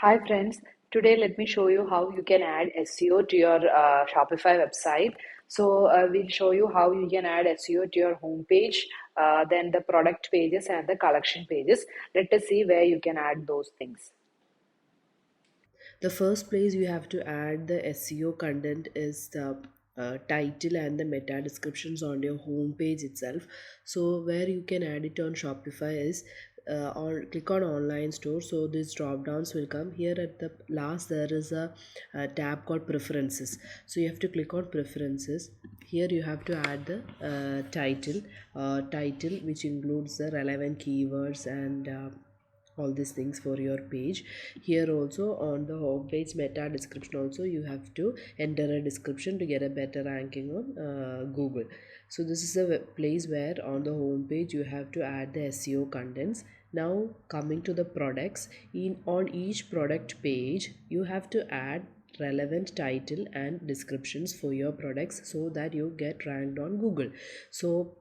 Hi friends, today let me show you how you can add SEO to your Shopify website. We'll show you how you can add SEO to your homepage, then the product pages and the collection pages. Let us see where you can add those things. The first place you have to add the SEO content is the title and the meta descriptions on your home page itself. So where you can add it on Shopify is on click on online store. So these drop downs will come here. At the last there is a tab called preferences. So you have to click on preferences. Here you have to add the title which includes the relevant keywords and all these things for your page. Here also on the home page meta description also you have to enter a description to get a better ranking on Google. So this is a place where on the home page you have to add the SEO contents. Now coming to the products, in on each product page you have to add relevant title and descriptions for your products so that you get ranked on Google. So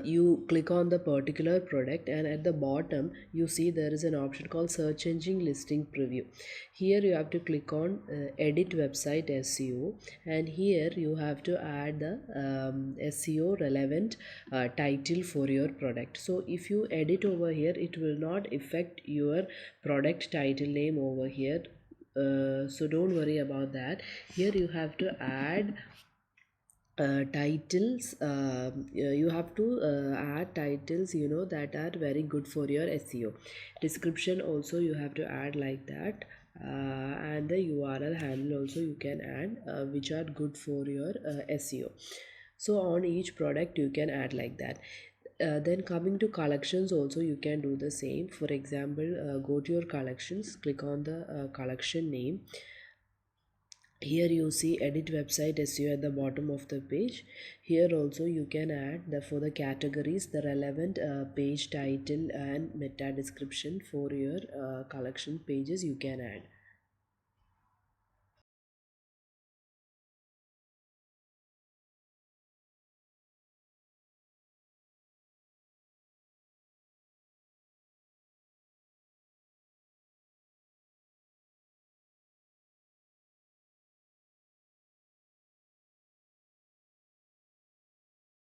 you click on the particular product, and at the bottom you see there is an option called search engine listing preview. Here you have to click on edit website SEO, and here you have to add the SEO relevant title for your product. So if you edit over here, it will not affect your product title name over here. So don't worry about that. Here you have to add titles. You have to add titles that are very good for your SEO. Description also you have to add like that, and the URL handle also you can add, which are good for your SEO. So on each product you can add like that. Then coming to collections also you can do the same. For example, go to your collections, click on the collection name. Here you see edit website SEO at the bottom of the page. Here also you can add for the categories the relevant page title and meta description for your collection pages you can add.